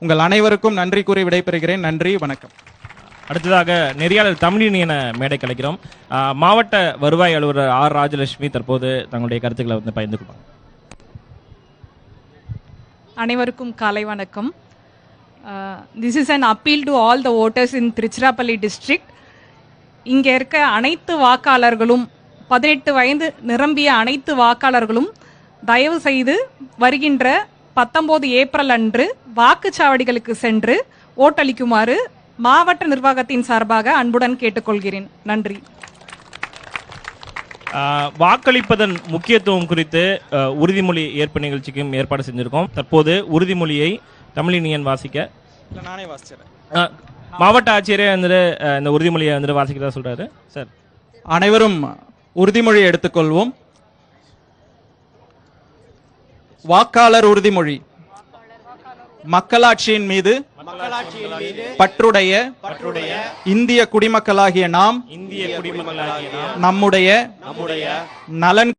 உங்கள் அனைவருக்கும் நன்றி கூறி விடைபெறுகிறேன். நன்றி, வணக்கம். அடுத்ததாக நெறியாளர் தமிழினியன மேடை கலைக்கிறோம். மாவட்ட வருவாய் அலுவலர் ஆர் ராஜலட்சுமி தற்போது தங்களுடைய கருத்துக்களை வந்து பகிர்ந்து கொள்வாங்க. அனைவருக்கும் காலை வணக்கம். This is an appeal to all the voters in Tiruchirappalli district. இங்கே இருக்க அனைத்து வாக்காளர்களும் 18 வயது நிரம்பிய அனைத்து வாக்காளர்களும் தயவு செய்து வருகின்ற 19 ஏப்ரல் அன்று வாக்குச்சாவடிகளுக்கு சென்று ஓட்டளிக்குமாறு மாவட்ட நிர்வாகத்தின் சார்பாக அன்புடன் கேட்டுக்கொள்கிறேன். நன்றி. வாக்களிப்பதன் முக்கியத்துவம் குறித்து உறுதிமொழி ஏற்பு நிகழ்ச்சிக்கும் ஏற்பாடு செஞ்சிருக்கோம். தற்போது உறுதிமொழியை தமிழினியன் வாசிக்க நானே வாசிக்கிறேன். மாவட்ட ஆட்சியரே வந்துட்டு இந்த உறுதிமொழியை வந்துட்டு வாசிக்கிறதா சொல்றாரு. சார், அனைவரும் உறுதிமொழி எடுத்துக்கொள்வோம். வாக்காளர் உறுதிமொழி. மக்களாட்சியின் மீது பற்றுடைய இந்திய குடிமக்களாகிய நாம் நம்முடைய நலன்